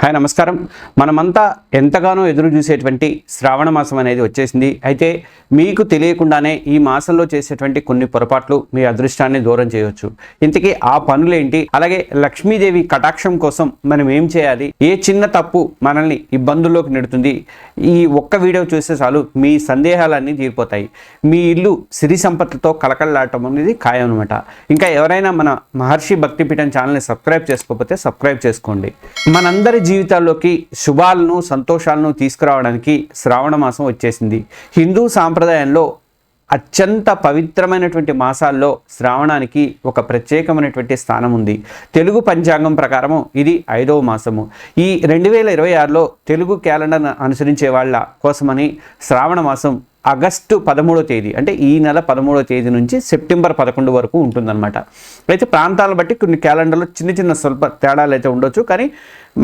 Hi నమస్కారం. మనమంతా ఎంతగానో ఎదురు చూసేటువంటి శ్రావణ మాసం అనేది వచ్చేసింది. అయితే మీకు తెలియకుండానే ఈ మాసంలో చేసేటువంటి కొన్ని పొరపాట్లు మీ అదృష్టాన్ని దూరం చేయవచ్చు. ఇంతకీ ఆ పనులేంటి, అలాగే లక్ష్మీదేవి కటాక్షం కోసం మనం ఏం చేయాలి, ఏ చిన్న తప్పు మనల్ని ఇబ్బందుల్లోకి నెడుతుంది, ఈ ఒక్క వీడియో చూస్తే చాలు మీ సందేహాలన్నీ తీరిపోతాయి. మీ ఇల్లు సిరి సంపత్తులతో కలకలలాడటం అనేది ఖాయం అనమాట. ఇంకా ఎవరైనా మన మహర్షి భక్తిపీఠం ఛానల్ని సబ్స్క్రైబ్ చేసుకోకపోతే సబ్స్క్రైబ్ చేసుకోండి. మనందరి జీవితాల్లోకి శుభాలను సంతోషాలను తీసుకురావడానికి శ్రావణ మాసం వచ్చేసింది. హిందూ సాంప్రదాయంలో అత్యంత పవిత్రమైనటువంటి మాసాల్లో శ్రావణానికి ఒక ప్రత్యేకమైనటువంటి స్థానం ఉంది. తెలుగు పంచాంగం ప్రకారము ఇది 5వ మాసము. ఈ 2026లో తెలుగు క్యాలెండర్ను అనుసరించే వాళ్ళ కోసమని శ్రావణ మాసం ఆగస్టు 13వ తేదీ, అంటే ఈ నెల 13వ తేదీ నుంచి సెప్టెంబర్ 11 వరకు ఉంటుందన్నమాట. అయితే ప్రాంతాలను బట్టి కొన్ని క్యాలెండర్లో చిన్న స్వల్ప తేడాలు అయితే ఉండొచ్చు, కానీ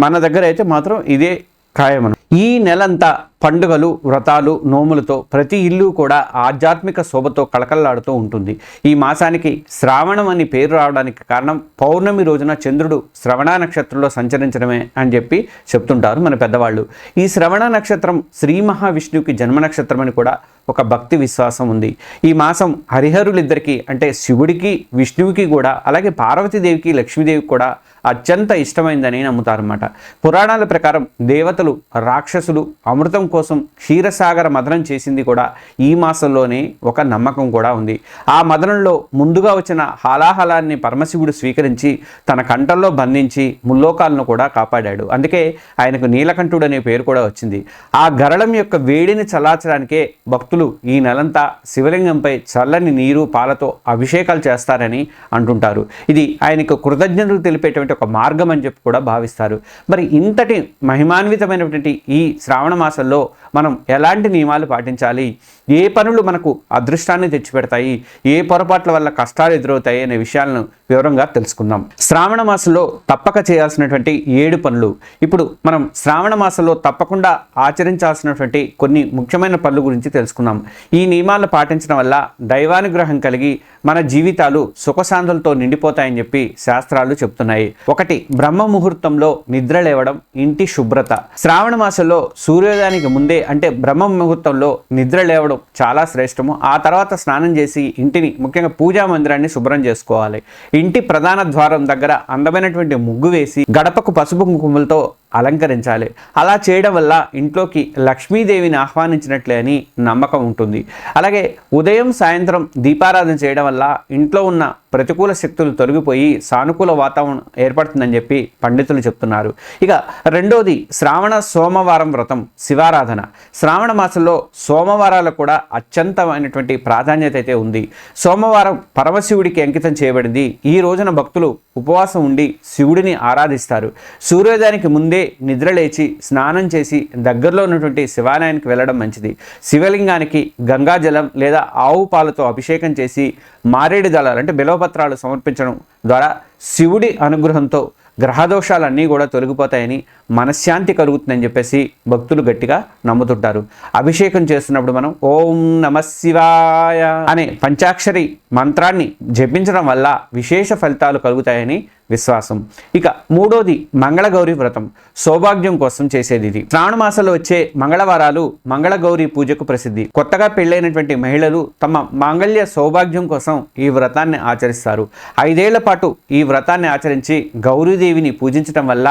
మన దగ్గర అయితే మాత్రం ఇదే ఖాయమను. ఈ నెలంతా పండుగలు, వ్రతాలు, నోములతో ప్రతి ఇల్లు కూడా ఆధ్యాత్మిక శోభతో కళకళలాడుతూ ఉంటుంది. ఈ మాసానికి శ్రావణం అని పేరు రావడానికి కారణం పౌర్ణమి రోజున చంద్రుడు శ్రవణ నక్షత్రంలో సంచరించడమే అని చెప్పి చెప్తుంటారు మన పెద్దవాళ్ళు. ఈ శ్రవణ నక్షత్రం శ్రీ మహావిష్ణువుకి జన్మ నక్షత్రం అని కూడా ఒక భక్తి విశ్వాసం ఉంది. ఈ మాసం హరిహరులిద్దరికీ, అంటే శివుడికి విష్ణువుకి కూడా, అలాగే పార్వతీదేవికి లక్ష్మీదేవికి కూడా అత్యంత ఇష్టమైందని నమ్ముతారన్నమాట. పురాణాల ప్రకారం దేవతలు, రాక్షసులు అమృతం కోసం క్షీరసాగర మదనం చేసింది కూడా ఈ మాసంలోనే ఒక నమ్మకం కూడా ఉంది. ఆ మదనంలో ముందుగా వచ్చిన హాలాహలాన్ని పరమశివుడు స్వీకరించి తన కంఠంలో బంధించి ముల్లోకాలను కూడా కాపాడాడు. అందుకే ఆయనకు నీలకంఠుడు అనే పేరు కూడా వచ్చింది. ఆ గరళం యొక్క వేడిని చల్లార్చడానికే భక్తులు ఈ నెలంతా శివలింగంపై చల్లని నీరు, పాలతో అభిషేకాలు చేస్తారని అంటుంటారు. ఇది ఆయనకు కృతజ్ఞతలు తెలిపేటువంటి ఒక మార్గం అని చెప్పి కూడా భావిస్తారు. మరి ఇంతటి మహిమాన్వితమైనటువంటి ఈ శ్రావణ మాసంలో మనం ఎలాంటి నియమాలు పాటించాలి, ఏ పనులు మనకు అదృష్టాన్ని తెచ్చిపెడతాయి, ఏ పొరపాట్ల వల్ల కష్టాలు ఎదురవుతాయి అనే విషయాలను వివరంగా తెలుసుకుందాం. శ్రావణ మాసంలో తప్పక చేయాల్సినటువంటి 7 పనులు. ఇప్పుడు మనం శ్రావణ మాసంలో తప్పకుండా ఆచరించాల్సినటువంటి కొన్ని ముఖ్యమైన పనుల గురించి తెలుసుకుందాం. ఈ నియమాలను పాటించడం వల్ల దైవానుగ్రహం కలిగి మన జీవితాలు సుఖశాంతులతో నిండిపోతాయని చెప్పి శాస్త్రాలు చెప్తున్నాయి. 1. బ్రహ్మ ముహూర్తంలో నిద్ర లేవడం, ఇంటి శుభ్రత. శ్రావణ మాసంలో సూర్యోదయానికి ముందే, అంటే బ్రహ్మ ముహూర్తంలో నిద్ర లేవడం చాలా శ్రేష్టము. ఆ తర్వాత స్నానం చేసి ఇంటిని, ముఖ్యంగా పూజా మందిరాన్ని శుభ్రం చేసుకోవాలి. ఇంటి ప్రధాన ద్వారం దగ్గర అందమైనటువంటి ముగ్గు వేసి గడపకు పసుపు కుంకుమలతో అలంకరించాలి. అలా చేయడం వల్ల ఇంట్లోకి లక్ష్మీదేవిని ఆహ్వానించినట్లే అని నమ్మకం ఉంటుంది. అలాగే ఉదయం సాయంత్రం దీపారాధన చేయడం వల్ల ఇంట్లో ఉన్న ప్రతికూల శక్తులు తొలగిపోయి సానుకూల వాతావరణం ఏర్పడుతుందని చెప్పి పండితులు చెప్తున్నారు. ఇక 2వది శ్రావణ సోమవారం వ్రతం, శివారాధన. శ్రావణ మాసంలో సోమవారాలకు కూడా అత్యంతమైనటువంటి ప్రాధాన్యత అయితే ఉంది. సోమవారం పరమశివుడికి అంకితం చేయబడింది. ఈ రోజున భక్తులు ఉపవాసం ఉండి శివుడిని ఆరాధిస్తారు. సూర్యోదయానికి ముందే నిద్రలేచి స్నానం చేసి దగ్గరలో ఉన్నటువంటి శివాలయానికి వెళ్ళడం మంచిది. శివలింగానికి గంగాజలం లేదా ఆవు పాలతో అభిషేకం చేసి మారేడు దళాలు, అంటే బిల్వపత్రాలు సమర్పించడం ద్వారా శివుడి అనుగ్రహంతో గ్రహదోషాలన్నీ కూడా తొలగిపోతాయని, మనశ్శాంతి కలుగుతుందని చెప్పేసి భక్తులు గట్టిగా నమ్ముతుంటారు. అభిషేకం చేస్తున్నప్పుడు మనం ఓం నమః శివాయ అనే పంచాక్షరి మంత్రాన్ని జపించడం వల్ల విశేష ఫలితాలు కలుగుతాయని విశ్వాసం. ఇక 3వది మంగళగౌరి వ్రతం, సౌభాగ్యం కోసం చేసేది. ఇది శ్రావణ మాసంలో వచ్చే మంగళవారాలు మంగళగౌరి పూజకు ప్రసిద్ధి. కొత్తగా పెళ్ళైనటువంటి మహిళలు తమ మాంగళ్య సౌభాగ్యం కోసం ఈ వ్రతాన్ని ఆచరిస్తారు. 5 ఏళ్ల పాటు ఈ వ్రతాన్ని ఆచరించి గౌరీదేవిని పూజించడం వల్ల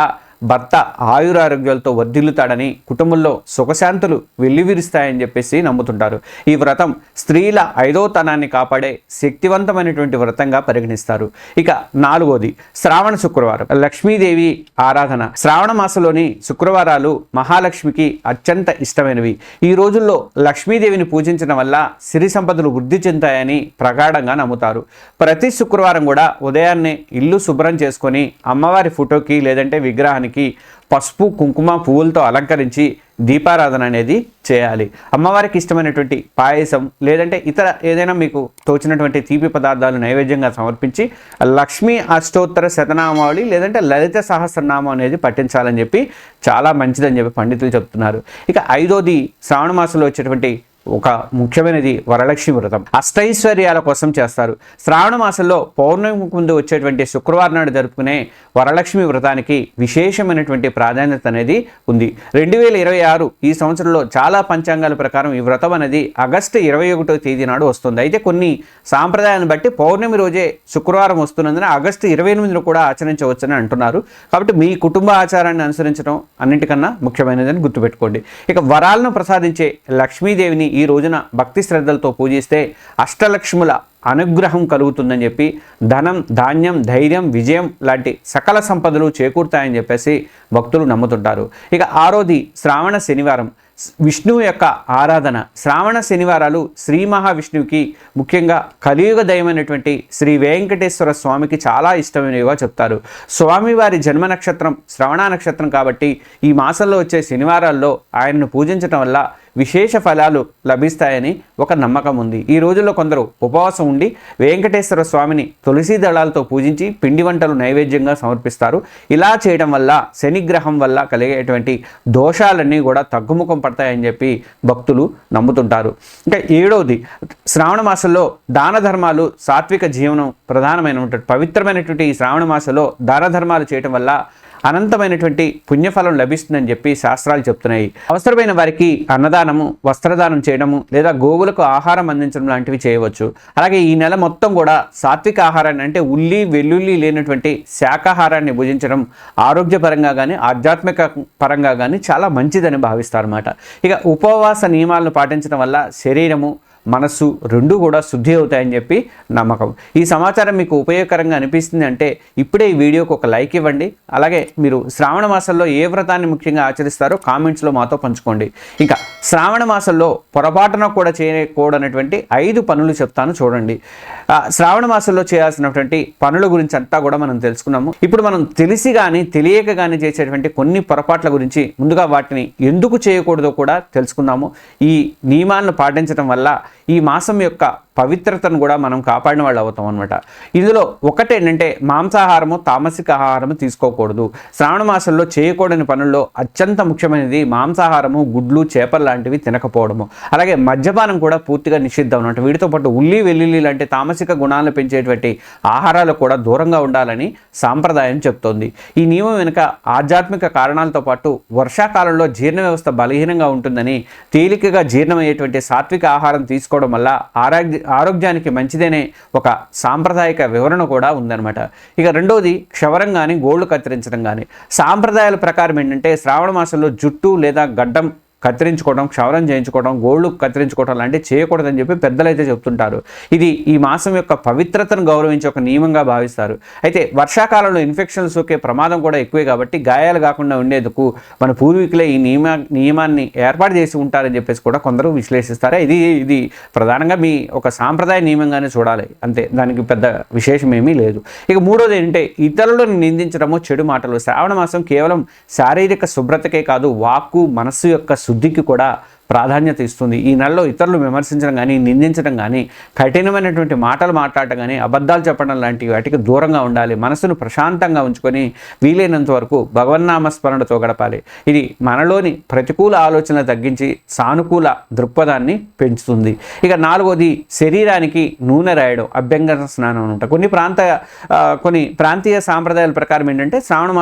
భర్త ఆయురారోగ్యాలతో వర్ధిల్లుతాడని, కుటుంబంలో సుఖశాంతులు వెల్లివిరుస్తాయని చెప్పేసి నమ్ముతుంటారు. ఈ వ్రతం స్త్రీల 5వ తనాన్ని కాపాడే శక్తివంతమైనటువంటి వ్రతంగా పరిగణిస్తారు. ఇక 4వది శ్రావణ శుక్రవారం, లక్ష్మీదేవి ఆరాధన. శ్రావణ మాసంలోని శుక్రవారాలు మహాలక్ష్మికి అత్యంత ఇష్టమైనవి. ఈ రోజుల్లో లక్ష్మీదేవిని పూజించడం వల్ల సిరి సంపదలు వృద్ధి చెందుతాయని ప్రగాఢంగా నమ్ముతారు. ప్రతి శుక్రవారం కూడా ఉదయాన్నే ఇల్లు శుభ్రం చేసుకొని అమ్మవారి ఫోటోకి లేదంటే విగ్రహానికి పసుపు, కుంకుమ, పువ్వులతో అలంకరించి దీపారాధన అనేది చేయాలి. అమ్మవారికి ఇష్టమైనటువంటి పాయసం లేదంటే ఇతర ఏదైనా మీకు తోచినటువంటి తీపి పదార్థాలు నైవేద్యంగా సమర్పించి లక్ష్మీ అష్టోత్తర శతనామావళి లేదంటే లలిత సహస్రనామం అనేది పఠించాలని చెప్పి చాలా మంచిదని చెప్పి పండితులు చెప్తున్నారు. ఇక 5వది శ్రావణ మాసంలో వచ్చేటువంటి ఒక ముఖ్యమైనది వరలక్ష్మి వ్రతం. అష్టైశ్వర్యాల కోసం చేస్తారు. శ్రావణ మాసంలో పౌర్ణమికి ముందు వచ్చేటువంటి శుక్రవారం నాడు జరుపుకునే వరలక్ష్మి వ్రతానికి విశేషమైనటువంటి ప్రాధాన్యత అనేది ఉంది. 2026 ఈ సంవత్సరంలో చాలా పంచాంగాల ప్రకారం ఈ వ్రతం అనేది ఆగస్టు 21వ తేదీ నాడు వస్తుంది. అయితే కొన్ని సాంప్రదాయాన్ని బట్టి పౌర్ణమి రోజే శుక్రవారం వస్తున్నందున ఆగస్టు 28న కూడా ఆచరించవచ్చని అంటున్నారు. కాబట్టి మీ కుటుంబ ఆచారాన్ని అనుసరించడం అన్నింటికన్నా ముఖ్యమైనదని గుర్తుపెట్టుకోండి. ఇక వరాలను ప్రసాదించే లక్ష్మీదేవిని ఈ రోజున భక్తి శ్రద్ధలతో పూజిస్తే అష్టలక్ష్ముల అనుగ్రహం కలుగుతుందని చెప్పి ధనం, ధాన్యం, ధైర్యం, విజయం లాంటి సకల సంపదలు చేకూరుతాయని చెప్పేసి భక్తులు నమ్ముతుంటారు. ఇక ఆరోది శ్రావణ శనివారం, విష్ణువు యొక్క ఆరాధన. శ్రావణ శనివారాలు శ్రీ మహావిష్ణువుకి ముఖ్యంగా కలియుగ దైవమైనటువంటి శ్రీ వెంకటేశ్వర స్వామికి చాలా ఇష్టమైనవిగా చెప్తారు. స్వామివారి జన్మ నక్షత్రం శ్రవణ నక్షత్రం కాబట్టి ఈ మాసంలో వచ్చే శనివారాల్లో ఆయనను పూజించడం వల్ల విశేష ఫలాలు లభిస్తాయని ఒక నమ్మకం ఉంది. ఈ రోజుల్లో కొందరు ఉపవాసం ఉండి వెంకటేశ్వర స్వామిని తులసి దళాలతో పూజించి పిండి వంటలు నైవేద్యంగా సమర్పిస్తారు. ఇలా చేయడం వల్ల శనిగ్రహం వల్ల కలిగేటువంటి దోషాలన్నీ కూడా తగ్గుముఖం పడతాయని చెప్పి భక్తులు నమ్ముతుంటారు. ఇంకా 7వది శ్రావణ మాసంలో దాన ధర్మాలు, సాత్విక జీవనం ప్రధానమైనటువంటి పవిత్రమైనటువంటి ఈ శ్రావణ మాసంలో దాన ధర్మాలు చేయడం వల్ల అనంతమైనటువంటి పుణ్యఫలం లభిస్తుందని చెప్పి శాస్త్రాలు చెప్తున్నాయి. అవసరమైన వారికి అన్నదానము, వస్త్రదానం చేయడము లేదా గోవులకు ఆహారం అందించడం లాంటివి చేయవచ్చు. అలాగే ఈ నెల మొత్తం కూడా సాత్విక ఆహారాన్ని అంటే ఉల్లి, వెల్లుల్లి లేనటువంటి శాకాహారాన్ని భుజించడం ఆరోగ్యపరంగా కానీ ఆధ్యాత్మిక పరంగా కానీ చాలా మంచిదని భావిస్తారన్నమాట. ఇక ఉపవాస నియమాలను పాటించడం వల్ల శరీరము, మనస్సు రెండూ కూడా శుద్ధి అవుతాయని చెప్పి నమ్మకం. ఈ సమాచారం మీకు ఉపయోగకరంగా అనిపిస్తుంది అంటే ఇప్పుడే ఈ వీడియోకి ఒక లైక్ ఇవ్వండి. అలాగే మీరు శ్రావణ మాసంలో ఏ వ్రతాన్ని ముఖ్యంగా ఆచరిస్తారో కామెంట్స్లో మాతో పంచుకోండి. ఇంకా శ్రావణ మాసంలో పొరపాటున కూడా చేయకూడనటువంటి 5 పనులు చెప్తాను చూడండి. శ్రావణ మాసంలో చేయాల్సినటువంటి పనుల గురించి అంతా కూడా మనం తెలుసుకున్నాము. ఇప్పుడు మనం తెలిసి కానీ తెలియక కానీ చేసేటువంటి కొన్ని పొరపాట్ల గురించి ముందుగా వాటిని ఎందుకు చేయకూడదో కూడా తెలుసుకుందాము. ఈ నియమాలను పాటించడం వల్ల ఈ మాసం యొక్క పవిత్రతను కూడా మనం కాపాడిన వాళ్ళు అవుతాం అనమాట. ఇందులో ఒకటేంటంటే మాంసాహారము, తామసిక ఆహారము తీసుకోకూడదు. శ్రావణ మాసంలో చేయకూడని పనుల్లో అత్యంత ముఖ్యమైనది మాంసాహారము, గుడ్లు, చేపలు లాంటివి తినకపోవడము. అలాగే మద్యపానం కూడా పూర్తిగా నిషిద్ధం అనమాట. వీటితో పాటు ఉల్లి, వెల్లుల్లి లాంటి తామసిక గుణాలను పెంచేటువంటి ఆహారాలు కూడా దూరంగా ఉండాలని సాంప్రదాయం చెప్తోంది. ఈ నియమం వెనుక ఆధ్యాత్మిక కారణాలతో పాటు వర్షాకాలంలో జీర్ణ వ్యవస్థ బలహీనంగా ఉంటుందని, తేలికగా జీర్ణమయ్యేటువంటి సాత్విక ఆహారం తీసుకోవడం వల్ల ఆరోగ్యానికి మంచిదనే ఒక సాంప్రదాయిక వివరణ కూడా ఉందన్నమాట. ఇక 2వది క్షవరం కానీ గోళ్ళు కత్తిరించడం కానీ. సాంప్రదాయాల ప్రకారం ఏంటంటే శ్రావణ మాసంలో జుట్టు లేదా గడ్డం కత్తిరించుకోవడం, క్షవరం చేయించుకోవడం, గోళ్ళు కత్తిరించుకోవడం లాంటివి చేయకూడదని చెప్పి పెద్దలైతే చెప్తుంటారు. ఇది ఈ మాసం యొక్క పవిత్రతను గౌరవించే ఒక నియమంగా భావిస్తారు. అయితే వర్షాకాలంలో ఇన్ఫెక్షన్లు సోకే ప్రమాదం కూడా ఎక్కువే కాబట్టి గాయాలు కాకుండా ఉండేందుకు మన పూర్వీకులే ఈ నియమాన్ని ఏర్పాటు చేసి ఉంటారని చెప్పేసి కూడా కొందరు విశ్లేషిస్తారు. ఇది ప్రధానంగా మీ ఒక సాంప్రదాయ నియమంగానే చూడాలి అంతే, దానికి పెద్ద విశేషం ఏమీ లేదు. ఇక 3వది ఏంటంటే ఇతరులను నిందించడము, చెడు మాటలు. శ్రావణ మాసం కేవలం శారీరక శుభ్రతకే కాదు, వాక్కు, మనస్సు యొక్క శుద్ధికి కూడా ప్రాధాన్యత ఇస్తుంది. ఈ నెలలో ఇతరులు విమర్శించడం కానీ, నిందించడం కానీ, కఠినమైనటువంటి మాటలు మాట్లాడటం కానీ, అబద్ధాలు చెప్పడం లాంటి వాటికి దూరంగా ఉండాలి. మనసును ప్రశాంతంగా ఉంచుకొని వీలైనంత వరకు భగవన్నామస్మరణతో గడపాలి. ఇది మనలోని ప్రతికూల ఆలోచనలు తగ్గించి సానుకూల దృక్పథాన్ని పెంచుతుంది. ఇక 4వది శరీరానికి నూనె రాయడం, అభ్యంగన స్నానం అంట. కొన్ని ప్రాంతీయ సాంప్రదాయాల ప్రకారం ఏంటంటే శ్రావణ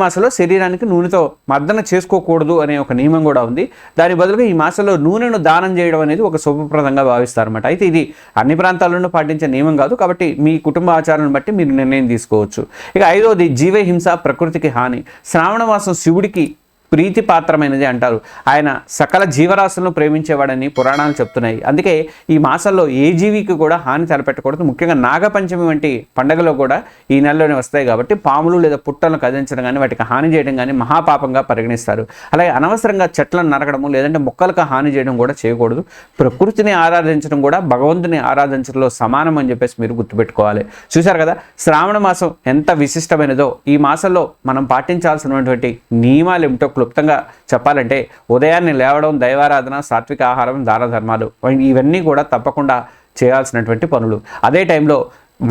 మాసంలో శరీరానికి నూనెతో మర్దన చేసుకోకూడదు అనే ఒక నియమం కూడా ఉంది. దాని బదులుగా ఈ మాసంలో నూనెను దానం చేయడం అనేది ఒక శుభప్రదంగా భావిస్తారన్నమాట. అయితే ఇది అన్ని ప్రాంతాల్లోనూ పాటించే నియమం కాదు కాబట్టి మీ కుటుంబ ఆచారాన్ని బట్టి మీరు నిర్ణయం తీసుకోవచ్చు. ఇక 5వది జీవహింస, ప్రకృతికి హాని. శ్రావణ మాసం శివుడికి ప్రీతిపాత్రమైనది అంటారు. ఆయన సకల జీవరాశులను ప్రేమించేవాడని పురాణాలు చెప్తున్నాయి. అందుకే ఈ మాసంలో ఏ జీవికి కూడా హాని తలపెట్టకూడదు. ముఖ్యంగా నాగపంచమి వంటి పండుగలో కూడా ఈ నెలలోనే వస్తాయి కాబట్టి పాములు లేదా పుట్టలను కదిలించడం కానీ, వాటికి హాని చేయడం కానీ మహాపాపంగా పరిగణిస్తారు. అలాగే అనవసరంగా చెట్లను నరకడము లేదంటే మొక్కలకు హాని చేయడం కూడా చేయకూడదు. ప్రకృతిని ఆరాధించడం కూడా భగవంతుని ఆరాధించడంలో సమానం అని చెప్పేసి మీరు గుర్తుపెట్టుకోవాలి. చూశారు కదా శ్రావణ మాసం ఎంత విశిష్టమైనదో. ఈ మాసంలో మనం పాటించాల్సినటువంటి నియమాలు ఏమిటో క్లుప్తంగా చెప్పాలంటే ఉదయాన్నే లేవడం, దైవారాధన, సాత్విక ఆహారం, దాన ధర్మాలు ఇవన్నీ కూడా తప్పకుండా చేయాల్సినటువంటి పనులు. అదే టైంలో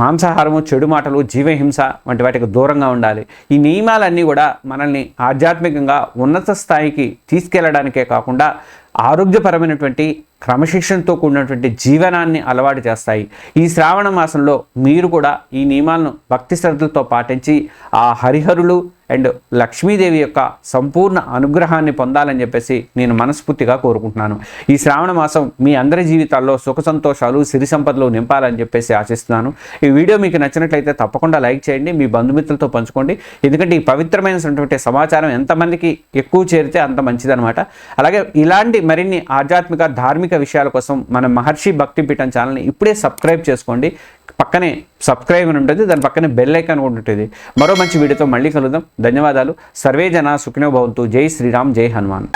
మాంసాహారము, చెడు మాటలు, జీవహింస వంటి వాటికి దూరంగా ఉండాలి. ఈ నియమాలన్నీ కూడా మనల్ని ఆధ్యాత్మికంగా ఉన్నత స్థాయికి తీసుకెళ్లడానికే కాకుండా ఆరోగ్యపరమైనటువంటి క్రమశిక్షణతో కూడినటువంటి జీవనాన్ని అలవాటు చేస్తాయి. ఈ శ్రావణ మాసంలో మీరు కూడా ఈ నియమాలను భక్తి శ్రద్ధలతో పాటించి ఆ హరిహరులు అండ్ లక్ష్మీదేవి యొక్క సంపూర్ణ అనుగ్రహాన్ని పొందాలని చెప్పేసి నేను మనస్ఫూర్తిగా కోరుకుంటున్నాను. ఈ శ్రావణ మాసం మీ అందరి జీవితాల్లో సుఖ సంతోషాలు సిరి సంపదలు నింపాలని చెప్పేసి ఆశిస్తున్నాను. ఈ వీడియో మీకు నచ్చినట్లయితే తప్పకుండా లైక్ చేయండి, మీ బంధుమిత్రులతో పంచుకోండి. ఎందుకంటే ఈ పవిత్రమైనటువంటి సమాచారం ఎంతమందికి ఎక్కువ చేరితే అంత మంచిదనమాట. అలాగే ఇలాంటి మరిన్ని ఆధ్యాత్మిక ధార్మిక విషయాల కోసం మన మహర్షి భక్తి పీఠం ఛానల్ని ఇప్పుడే సబ్స్క్రైబ్ చేసుకోండి. పక్కనే సబ్స్క్రైబ్ అని ఉంటుంది, దాని పక్కనే బెల్ ఐకాన్ కూడా ఉంటుంది. మరో మంచి వీడియోతో మళ్ళీ కలుద్దాం. ధన్యవాదాలు. సర్వే జన సుఖినో భవంతు. జై శ్రీరామ్, జై హనుమాన్.